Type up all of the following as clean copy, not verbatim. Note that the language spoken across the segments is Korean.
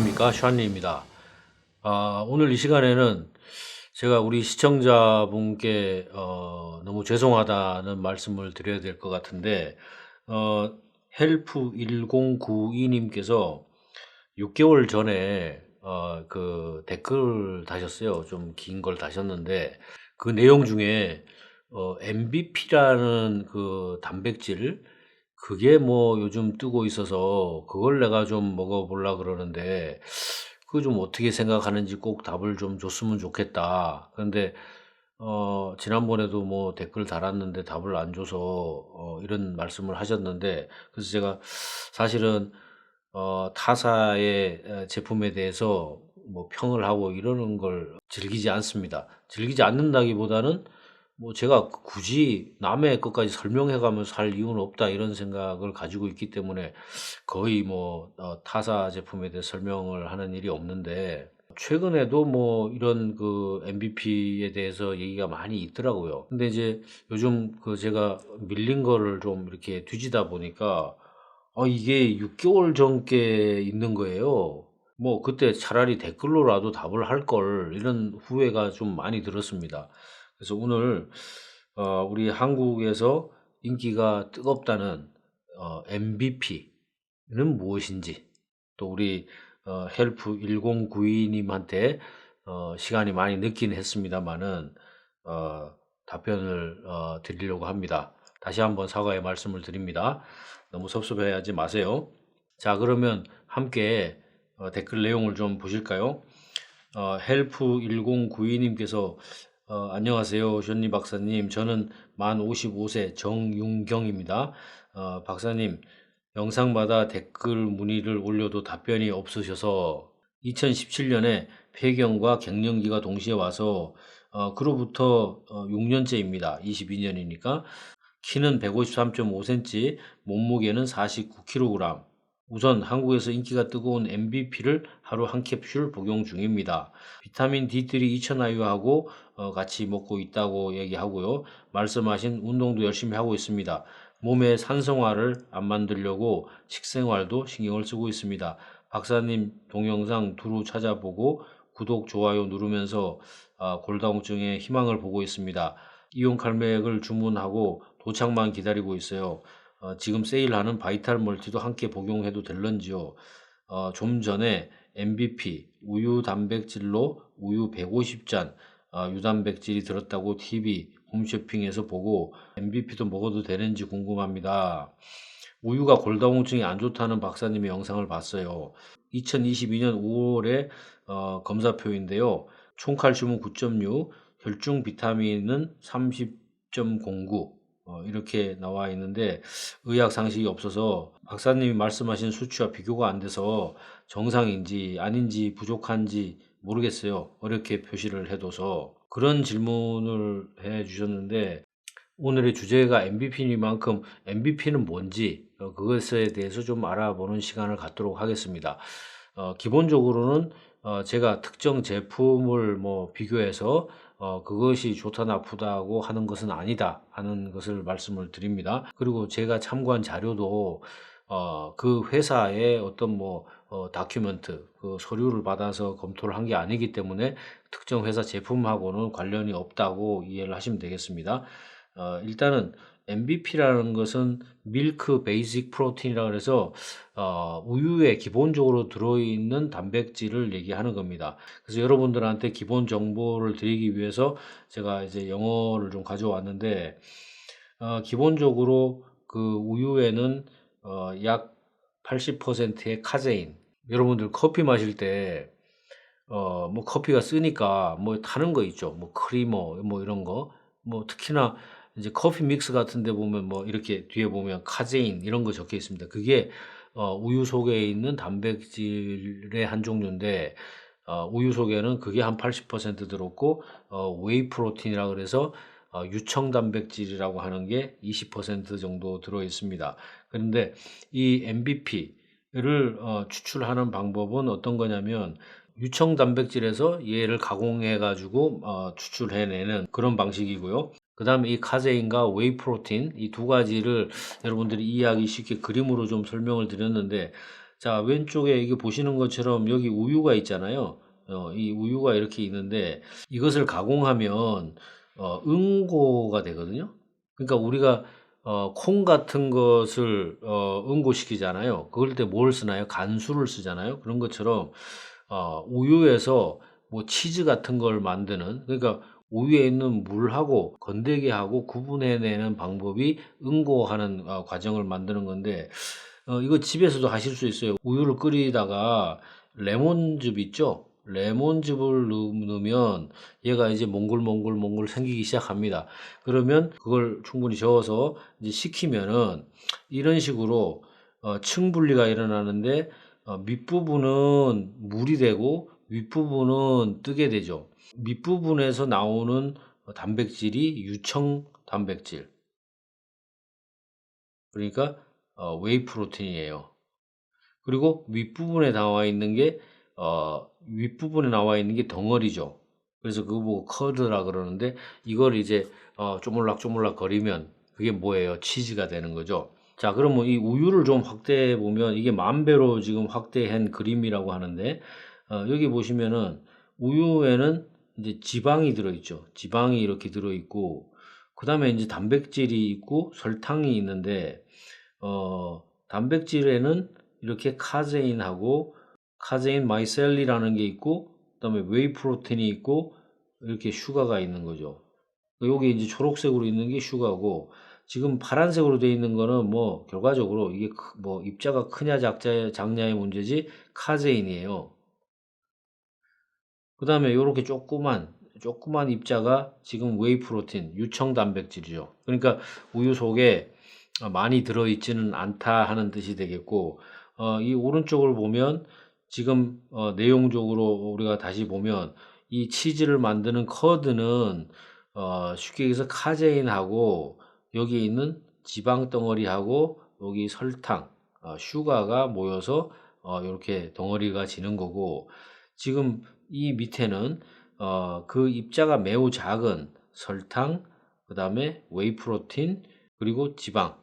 안녕하십니까, 샨리입니다. 오늘 이 시간에는 제가 우리 시청자분께 너무 죄송하다는 말씀을 드려야 될 것 같은데, 헬프 1092님께서 6개월 전에 그 댓글 다셨어요. 좀 긴 걸 다셨는데, 그 내용 중에 MBP라는 그 단백질, 그게 뭐 요즘 뜨고 있어서 그걸 내가 좀 먹어보려 그러는데, 그거 좀 어떻게 생각하는지 꼭 답을 좀 줬으면 좋겠다. 그런데 지난번에도 뭐 댓글 달았는데 답을 안 줘서 이런 말씀을 하셨는데, 그래서 제가 사실은 타사의 제품에 대해서 뭐 평을 하고 이러는 걸 즐기지 않습니다. 즐기지 않는다기보다는 뭐 제가 굳이 남의 것까지 설명해 가면서 할 이유는 없다, 이런 생각을 가지고 있기 때문에 거의 뭐 타사 제품에 대해 설명을 하는 일이 없는데, 최근에도 뭐 이런 그 MVP에 대해서 얘기가 많이 있더라고요. 근데 이제 요즘 그 제가 밀린 거를 좀 이렇게 뒤지다 보니까 이게 6개월 전 게 있는 거예요. 뭐 그때 차라리 댓글로라도 답을 할 걸, 이런 후회가 좀 많이 들었습니다. 그래서 오늘 우리 한국에서 인기가 뜨겁다는 MVP는 무엇인지, 또 우리 헬프 1092님한테 시간이 많이 늦긴 했습니다마는 답변을 드리려고 합니다. 다시 한번 사과의 말씀을 드립니다. 너무 섭섭해하지 마세요. 자, 그러면 함께 댓글 내용을 좀 보실까요? 헬프 1092님께서 안녕하세요, 쇼니 박사님. 저는 만 55세 정윤경입니다. 박사님, 영상마다 댓글 문의를 올려도 답변이 없으셔서 2017년에 폐경과 갱년기가 동시에 와서 그로부터 6년째입니다. 22년이니까. 키는 153.5cm, 몸무게는 49kg. 우선 한국에서 인기가 뜨거운 MVP를 하루 한 캡슐 복용 중입니다. 비타민 D3 2000IU하고 같이 먹고 있다고 얘기하고요. 말씀하신 운동도 열심히 하고 있습니다. 몸의 산성화를 안 만들려고 식생활도 신경을 쓰고 있습니다. 박사님 동영상 두루 찾아보고 구독, 좋아요 누르면서 골다공증에 희망을 보고 있습니다. 이온 칼맥을 주문하고 도착만 기다리고 있어요. 지금 세일하는 바이탈 멀티도 함께 복용해도 될런지요? 좀 전에 MVP 우유 단백질로 우유 150잔 유단백질이 들었다고 TV 홈쇼핑에서 보고 MVP도 먹어도 되는지 궁금합니다. 우유가 골다공증이 안 좋다는 박사님의 영상을 봤어요. 2022년 5월에 검사표인데요. 총칼슘은 9.6, 혈중 비타민은 30.09 이렇게 나와 있는데, 의학 상식이 없어서 박사님이 말씀하신 수치와 비교가 안 돼서 정상인지 아닌지 부족한지 모르겠어요. 어렵게 표시를 해둬서. 그런 질문을 해 주셨는데, 오늘의 주제가 MVP니만큼 MVP는 뭔지 그것에 대해서 좀 알아보는 시간을 갖도록 하겠습니다. 기본적으로는 제가 특정 제품을 뭐 비교해서 그것이 좋다 나쁘다고 하는 것은 아니다 하는 것을 말씀을 드립니다. 그리고 제가 참고한 자료도 그 회사의 어떤 뭐 다큐멘트, 그 서류를 받아서 검토를 한 게 아니기 때문에 특정 회사 제품하고는 관련이 없다고 이해를 하시면 되겠습니다. 일단은 MVP라는 것은 밀크 베이직 프로틴이라 그래서 우유에 기본적으로 들어있는 단백질을 얘기하는 겁니다. 그래서 여러분들한테 기본 정보를 드리기 위해서 제가 이제 영어를 좀 가져왔는데, 기본적으로 그 우유에는 약 80%의 카제인. 여러분들 커피 마실 때 뭐 커피가 쓰니까 뭐 타는 거 있죠. 뭐 크리머 뭐 이런 거. 뭐 특히나 이제 커피 믹스 같은 데 보면 뭐 이렇게 뒤에 보면 카제인 이런 거 적혀 있습니다. 그게 우유 속에 있는 단백질의 한 종류인데, 우유 속에는 그게 한 80% 들었고, 웨이 프로틴이라 그래서 유청 단백질이라고 하는 게 20% 정도 들어 있습니다. 그런데 이 MVP를 추출하는 방법은 어떤 거냐면, 유청 단백질에서 얘를 가공해 가지고 추출해내는 그런 방식이고요. 그 다음에 이 카제인과 웨이 프로틴, 이 두 가지를 여러분들이 이해하기 쉽게 그림으로 좀 설명을 드렸는데, 자, 왼쪽에 이게 보시는 것처럼 여기 우유가 있잖아요. 이 우유가 이렇게 있는데 이것을 가공하면 응고가 되거든요. 그러니까 우리가 콩 같은 것을 응고시키잖아요. 그럴 때 뭘 쓰나요? 간수를 쓰잖아요. 그런 것처럼 우유에서 뭐 치즈 같은 걸 만드는, 그러니까 우유에 있는 물하고 건더기하고 구분해내는 방법이 응고하는 과정을 만드는 건데, 이거 집에서도 하실 수 있어요. 우유를 끓이다가 레몬즙 있죠? 레몬즙을 넣으면 얘가 이제 몽글몽글 생기기 시작합니다. 그러면 그걸 충분히 저어서 이제 식히면은 이런 식으로 층 분리가 일어나는데, 밑부분은 물이 되고 윗부분은 뜨게 되죠. 밑부분에서 나오는 단백질이 유청 단백질, 그러니까 웨이 프로틴이에요. 그리고 윗부분에 나와 있는 게 덩어리죠. 그래서 그거 보고 커드라 그러는데, 이걸 이제 쪼물락쪼물락 거리면 그게 뭐예요? 치즈가 되는 거죠. 자, 그러면 이 우유를 좀 확대해 보면 이게 만 배로 지금 확대한 그림이라고 하는데, 여기 보시면은 우유에는 이제 지방이 들어있죠. 지방이 이렇게 들어있고, 그 다음에 이제 단백질이 있고 설탕이 있는데, 단백질에는 이렇게 카제인하고 카제인 마이셀리라는 게 있고, 그다음에 웨이 프로틴이 있고, 이렇게 슈가가 있는 거죠. 여기 이제 초록색으로 있는 게 슈가고, 지금 파란색으로 되어 있는 거는 뭐 결과적으로 이게 뭐 입자가 크냐 작냐의 문제지 카제인이에요. 그 다음에 요렇게 조그만 입자가 지금 웨이 프로틴, 유청 단백질이죠. 그러니까 우유 속에 많이 들어있지는 않다 하는 뜻이 되겠고, 이 오른쪽을 보면 지금 내용적으로 우리가 다시 보면 이 치즈를 만드는 커드는 쉽게 얘기해서 카제인하고 여기 있는 지방 덩어리하고 여기 설탕, 슈가가 모여서 이렇게 덩어리가 지는 거고, 지금 이 밑에는 그 입자가 매우 작은 설탕, 그 다음에 웨이 프로틴, 그리고 지방,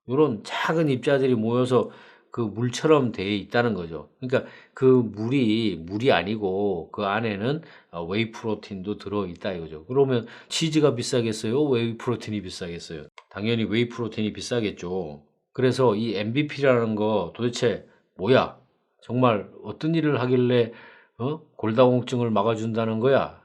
요런 작은 입자들이 모여서 그 물처럼 되어 있다는 거죠. 그러니까 그 물이 아니고 그 안에는 웨이 프로틴도 들어 있다 이거죠. 그러면 치즈가 비싸겠어요? 웨이 프로틴이 비싸겠어요? 당연히 웨이 프로틴이 비싸겠죠. 그래서 이 MVP라는 거 도대체 뭐야? 정말 어떤 일을 하길래 골다공증을 막아준다는 거야?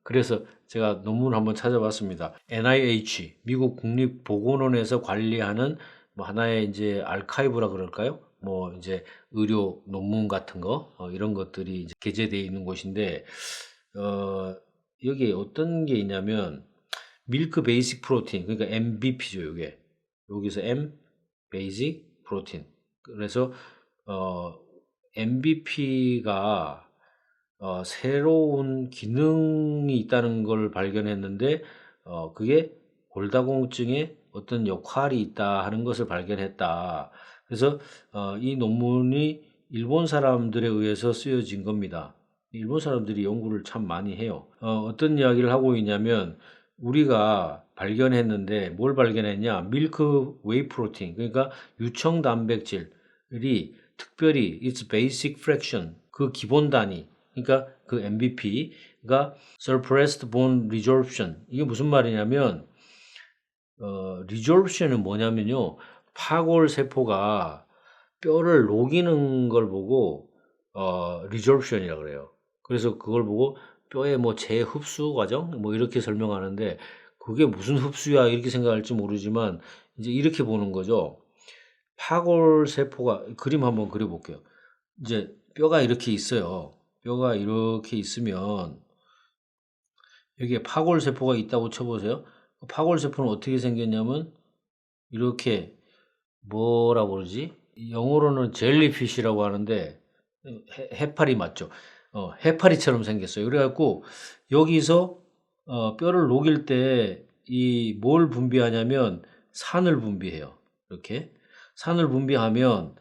그래서 제가 논문을 한번 찾아봤습니다. NIH, 미국 국립보건원에서 관리하는 뭐 하나의 이제 알카이브라 그럴까요? 뭐 이제 의료 논문 같은 거, 이런 것들이 이제 게재되어 있는 곳인데, 여기에 어떤 게 있냐면, 밀크 베이직 프로틴, 그러니까 MBP죠, 이게. 여기서 M, 베이직 프로틴. 그래서, MBP가 새로운 기능이 있다는 걸 발견했는데, 그게 골다공증에 어떤 역할이 있다 하는 것을 발견했다. 그래서 이 논문이 일본 사람들에 의해서 쓰여진 겁니다. 일본 사람들이 연구를 참 많이 해요. 어떤 이야기를 하고 있냐면, 우리가 발견했는데 뭘 발견했냐? 밀크 웨이 프로틴, 그러니까 유청 단백질이 특별히 its basic fraction, 그 기본 단위, 그러니까 그 MBP가 suppressed bone resorption. 이게 무슨 말이냐면, resorption은 뭐냐면요, 파골 세포가 뼈를 녹이는 걸 보고 resorption이라고 그래요. 그래서 그걸 보고 뼈의 뭐 재흡수 과정 뭐 이렇게 설명하는데, 그게 무슨 흡수야 이렇게 생각할지 모르지만 이제 이렇게 보는 거죠. 파골 세포가, 그림 한번 그려 볼게요. 이제 뼈가 이렇게 있어요. 뼈가 이렇게 있으면 여기에 파골 세포가 있다고 쳐보세요. 파골 세포는 어떻게 생겼냐면 이렇게, 뭐라고 그러지? 영어로는 젤리피쉬라고 하는데 해파리 맞죠? 해파리처럼 생겼어요. 그래갖고 여기서 뼈를 녹일 때 이 뭘 분비하냐면 산을 분비해요. 이렇게 산을 분비하면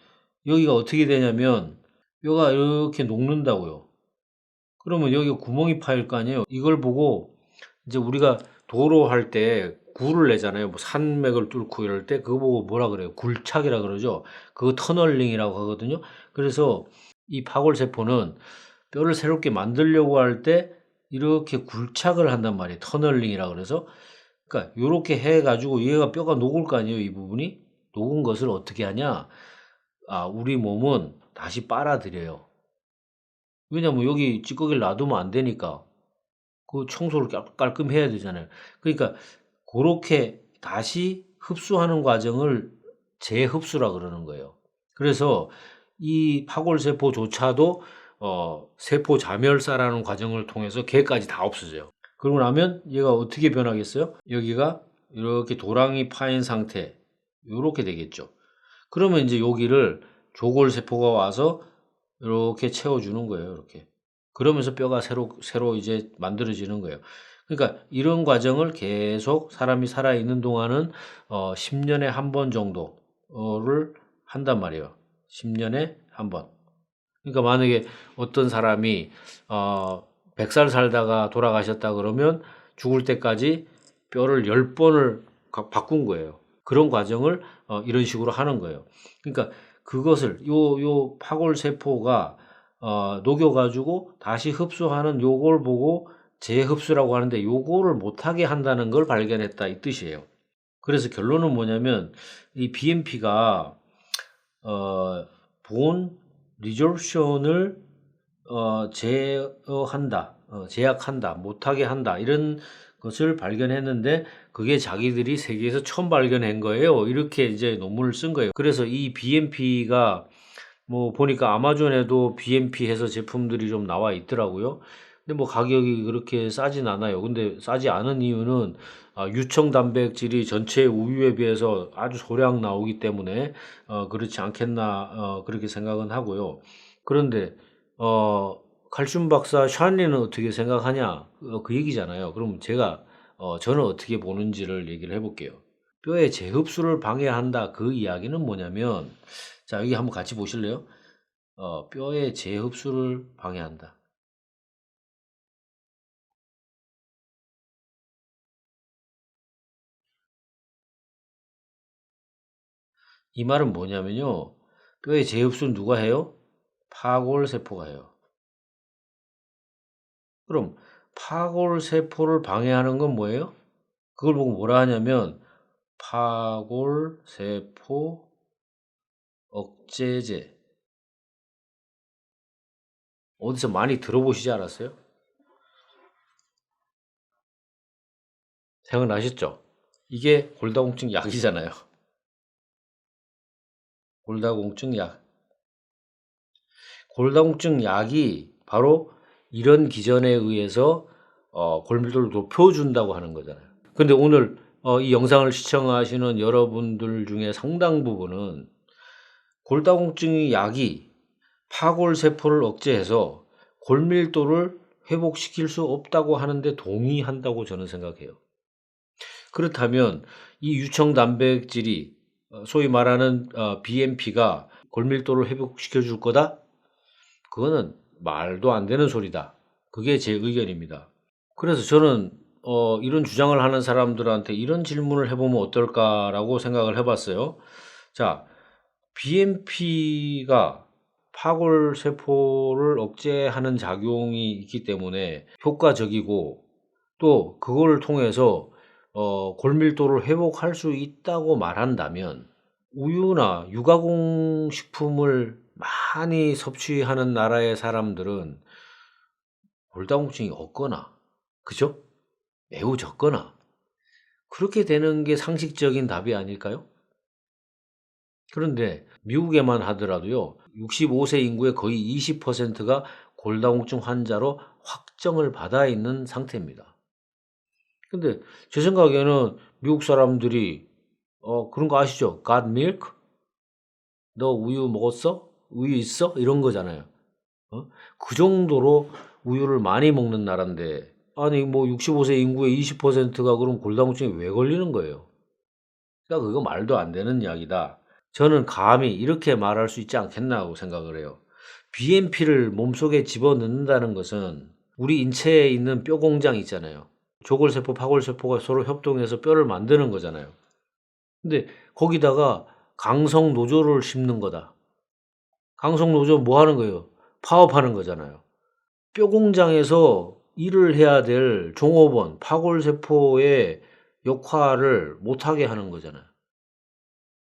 여기가 어떻게 되냐면 뼈가 이렇게 녹는다고요. 그러면 여기 구멍이 파일 거 아니에요. 이걸 보고 이제 우리가 도로 할 때 굴을 내잖아요. 뭐 산맥을 뚫고 이럴 때 그거 보고 뭐라 그래요? 굴착이라 그러죠. 그거 터널링이라고 하거든요. 그래서 이 파골세포는 뼈를 새롭게 만들려고 할 때 이렇게 굴착을 한단 말이에요. 터널링이라 그래서. 그러니까 요렇게 해 가지고 얘가 뼈가 녹을 거 아니에요, 이 부분이. 녹은 것을 어떻게 하냐? 우리 몸은 다시 빨아들여요. 왜냐면 여기 찌꺼기를 놔두면 안 되니까. 그 청소를 깔끔해야 되잖아요. 그러니까 고렇게 다시 흡수하는 과정을 재흡수라 그러는 거예요. 그래서 이 파골세포조차도 세포 자멸사라는 과정을 통해서 걔까지 다 없어져요. 그러고 나면 얘가 어떻게 변하겠어요? 여기가 이렇게 도랑이 파인 상태 요렇게 되겠죠. 그러면 이제 여기를 조골세포가 와서 이렇게 채워주는 거예요. 이렇게. 그러면서 뼈가 새로 이제 만들어지는 거예요. 그러니까 이런 과정을 계속 사람이 살아있는 동안은 10년에 한 번 정도를 한단 말이에요. 10년에 한 번. 그러니까 만약에 어떤 사람이 100살 살다가 돌아가셨다 그러면 죽을 때까지 뼈를 10번을 바꾼 거예요. 그런 과정을 이런 식으로 하는 거예요. 그러니까 그것을 요 파골세포가 녹여 가지고 다시 흡수하는 요걸 보고 재흡수라고 하는데 요거를 못하게 한다는 걸 발견했다 이 뜻이에요. 그래서 결론은 뭐냐면 이 BMP가 본 리조션을 제어한다, 제약한다, 못하게 한다 이런 것을 발견했는데 그게 자기들이 세계에서 처음 발견한 거예요. 이렇게 이제 논문을 쓴 거예요. 그래서 이 BMP가 뭐 보니까 아마존에도 BMP 해서 제품들이 좀 나와 있더라고요. 근데 뭐 가격이 그렇게 싸진 않아요. 근데 싸지 않은 이유는 유청 단백질이 전체 우유에 비해서 아주 소량 나오기 때문에 그렇지 않겠나 그렇게 생각은 하고요. 그런데 칼슘 박사 샤니는 어떻게 생각하냐 그 얘기잖아요. 그럼 저는 어떻게 보는지를 얘기를 해볼게요. 뼈의 재흡수를 방해한다 그 이야기는 뭐냐면 자 여기 한번 같이 보실래요? 뼈의 재흡수를 방해한다. 이 말은 뭐냐면요. 뼈의 재흡수는 누가 해요? 파골세포가 해요. 그럼 파골세포를 방해하는 건 뭐예요? 그걸 보고 뭐라 하냐면 파골세포 억제제. 어디서 많이 들어보시지 않았어요? 생각나셨죠? 이게 골다공증 약이잖아요. 골다공증 약. 골다공증 약이 바로 이런 기전에 의해서 골밀도를 높여준다고 하는 거잖아요. 근데 오늘 이 영상을 시청하시는 여러분들 중에 상당 부분은 골다공증 약이 파골세포를 억제해서 골밀도를 회복시킬 수 없다고 하는데 동의한다고 저는 생각해요. 그렇다면 이 유청 단백질이 소위 말하는 BMP가 골밀도를 회복시켜 줄 거다? 그거는 말도 안 되는 소리다. 그게 제 의견입니다. 그래서 저는 이런 주장을 하는 사람들한테 이런 질문을 해보면 어떨까라고 생각을 해봤어요. 자, BMP가 파골세포를 억제하는 작용이 있기 때문에 효과적이고 또 그걸 통해서 골밀도를 회복할 수 있다고 말한다면 우유나 유가공 식품을 많이 섭취하는 나라의 사람들은 골다공증이 없거나 그죠? 매우 적거나 그렇게 되는 게 상식적인 답이 아닐까요? 그런데 미국에만 하더라도요. 65세 인구의 거의 20%가 골다공증 환자로 확정을 받아 있는 상태입니다. 근데 제 생각에는 미국 사람들이 그런 거 아시죠? Got milk? 너 우유 먹었어? 우유 있어? 이런 거잖아요. 그 정도로 우유를 많이 먹는 나라인데 아니 뭐 65세 인구의 20%가 그럼 골다공증에 왜 걸리는 거예요? 그러니까 그거 말도 안 되는 이야기다. 저는 감히 이렇게 말할 수 있지 않겠나고 생각을 해요. BMP를 몸속에 집어넣는다는 것은 우리 인체에 있는 뼈 공장 있잖아요. 조골세포, 파골세포가 서로 협동해서 뼈를 만드는 거잖아요. 근데 거기다가 강성노조를 심는 거다. 강성노조 뭐 하는 거예요? 파업하는 거잖아요. 뼈 공장에서 일을 해야 될 종업원, 파골세포의 역할을 못하게 하는 거잖아요.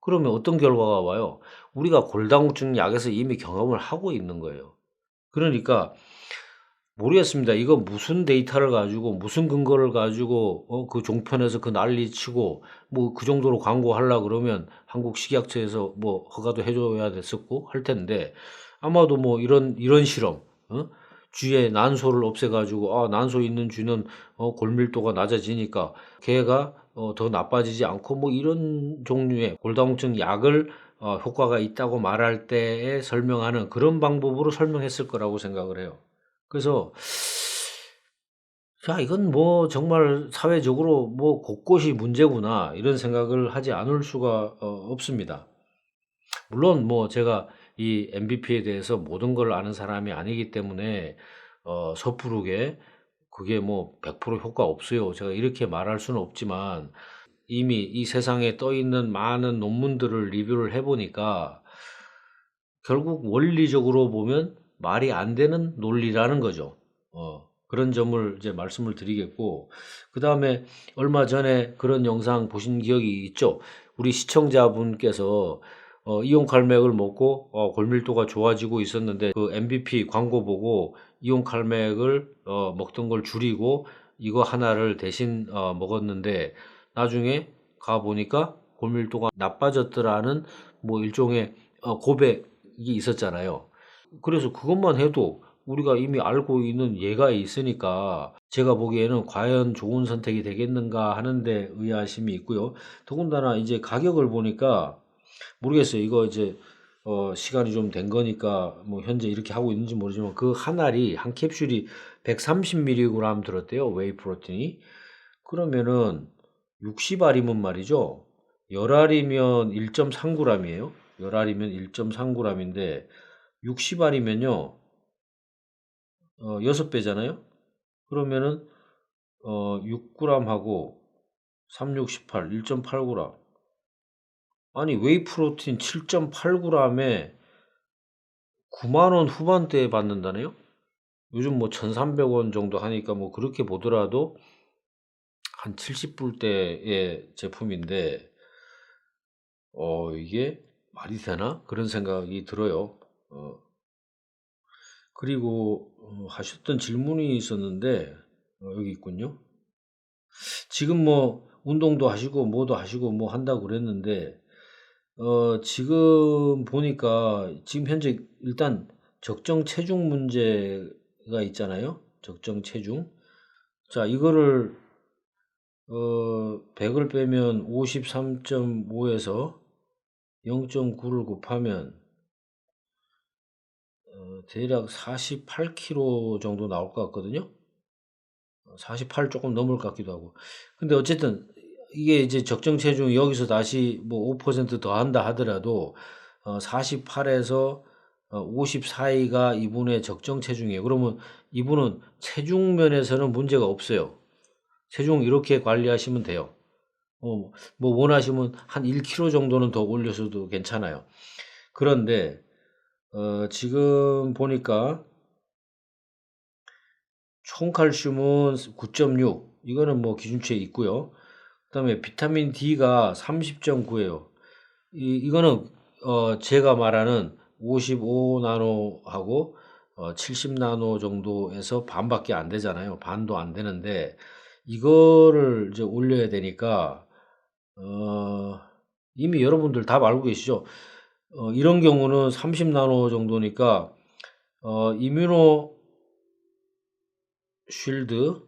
그러면 어떤 결과가 와요? 우리가 골다공증 약에서 이미 경험을 하고 있는 거예요. 그러니까 모르겠습니다. 이거 무슨 데이터를 가지고 무슨 근거를 가지고 그 종편에서 그 난리치고 뭐 그 정도로 광고하려 그러면 한국 식약처에서 뭐 허가도 해 줘야 됐었고 할 텐데, 아마도 뭐 이런 실험, 쥐의 난소를 없애 가지고 난소 있는 쥐는 골밀도가 낮아지니까 개가 더 나빠지지 않고 뭐 이런 종류의 골다공증 약을 효과가 있다고 말할 때에 설명하는 그런 방법으로 설명했을 거라고 생각을 해요. 그래서 자, 이건 뭐 정말 사회적으로 뭐 곳곳이 문제구나 이런 생각을 하지 않을 수가 없습니다. 물론 뭐 제가 이 MVP에 대해서 모든 걸 아는 사람이 아니기 때문에 섣부르게 그게 뭐 100% 효과 없어요, 제가 이렇게 말할 수는 없지만, 이미 이 세상에 떠 있는 많은 논문들을 리뷰를 해 보니까 결국 원리적으로 보면 말이 안 되는 논리라는 거죠. 그런 점을 이제 말씀을 드리겠고, 그다음에 얼마 전에 그런 영상 보신 기억이 있죠? 우리 시청자분께서 이온칼맥을 먹고 골밀도가 좋아지고 있었는데 그 MVP 광고 보고 이온칼맥을 먹던 걸 줄이고 이거 하나를 대신 먹었는데 나중에 가 보니까 골밀도가 나빠졌더라는 뭐 일종의 고백이 있었잖아요. 그래서 그것만 해도 우리가 이미 알고 있는 예가 있으니까 제가 보기에는 '과연 좋은 선택이 되겠는가.' 하는 데 의아심이 있고요. 더군다나 이제 가격을 보니까 모르겠어요. 이거 이제 시간이 좀 된 거니까 뭐 현재 이렇게 하고 있는지 모르지만 그 한 알이 한 캡슐이 130 밀리그램 들었대요, 웨이 프로틴이. 그러면은 60 알이면 말이죠. 10 알이면 1.3 그램이에요. 10 알이면 1.3 그램인데 60 알이면요. 6 배잖아요. 그러면은 6 그램하고 3, 6, 18, 1.8 그램. 아니 웨이 프로틴 7.8 그램에 9만 원 후반대에 받는다네요? 요즘 뭐 1,300원 정도 하니까 뭐 그렇게 보더라도 한 70불대의 제품인데 이게 말이 되나? 그런 생각이 들어요. 그리고 하셨던 질문이 있었는데 여기 있군요. 지금 뭐 운동도 하시고 뭐도 하시고 뭐 한다고 그랬는데 지금 보니까 지금 현재 일단 적정 체중 문제가 있잖아요. 적정 체중. 자, 이거를 100을 빼면 53.5에서 0.9를 곱하면 대략 48kg 정도 나올 것 같거든요. 48 조금 넘을 것 같기도 하고. 근데 어쨌든 이게 이제 적정 체중 여기서 다시 뭐 5% 더한다 하더라도 48에서 50 사이가 이분의 적정 체중이에요. 그러면 이분은 체중 면에서는 문제가 없어요. 체중 이렇게 관리하시면 돼요. 뭐 원하시면 한 1kg 정도는 더 올려서도 괜찮아요. 그런데 지금 보니까 총 칼슘은 9.6, 이거는 뭐 기준치에 있고요. 그다음에 비타민 D가 30.9예요. 이거는 제가 말하는 55 나노하고 70 나노 정도에서 반밖에 안 되잖아요. 반도 안 되는데 이거를 이제 올려야 되니까 이미 여러분들 다 알고 계시죠? 이런 경우는 30 나노 정도니까 이뮤노 쉴드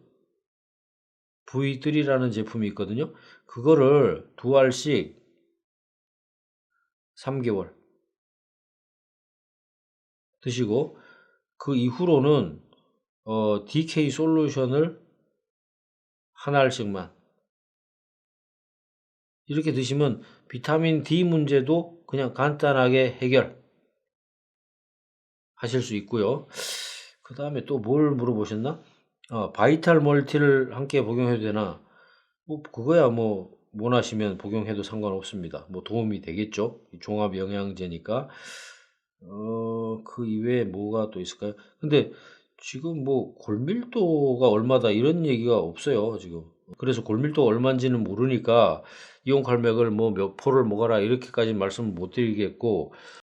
V3라는 제품이 있거든요. 그거를 두 알씩 3개월 드시고 그 이후로는 DK 솔루션을 한 알씩만 이렇게 드시면 비타민 D 문제도 그냥 간단하게 해결하실 수 있고요. 그다음에 또 뭘 물어보셨나? 바이탈 멀티를 함께 복용해도 되나? 뭐 그거야 뭐 원하시면 복용해도 상관없습니다. 뭐 도움이 되겠죠. 종합 영양제니까. 그 이외에 뭐가 또 있을까요? 근데 지금 뭐 골밀도가 얼마다 이런 얘기가 없어요, 지금. 그래서 골밀도가 얼마인지는 모르니까 이온칼맥을 뭐 몇 포를 먹어라 이렇게까지 말씀을 못 드리겠고,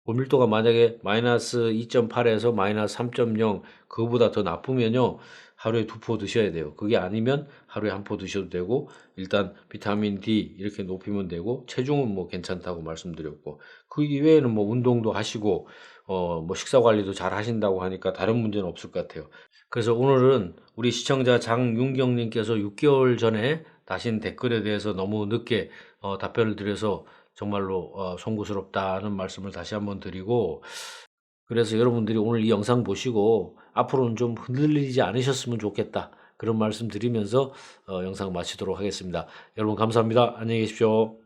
골밀도가 만약에 마이너스 2.8에서 마이너스 3.0 그거보다 더 나쁘면요 하루에 2포 드셔야 돼요. 그게 아니면 하루에 1포 드셔도 되고, 일단 비타민 D 이렇게 높이면 되고, 체중은 뭐 괜찮다고 말씀드렸고, 그 이외에는 뭐 운동도 하시고 뭐 식사 관리도 잘 하신다고 하니까 다른 문제는 없을 것 같아요. 그래서 오늘은 우리 시청자 장윤경님께서 6개월 전에 다신 댓글에 대해서 너무 늦게 답변을 드려서 정말로 송구스럽다는 말씀을 다시 한번 드리고, 그래서 여러분들이 오늘 이 영상 보시고 앞으로는 좀 흔들리지 않으셨으면 좋겠다, 그런 말씀 드리면서 영상 마치도록 하겠습니다. 여러분 감사합니다. 안녕히 계십시오.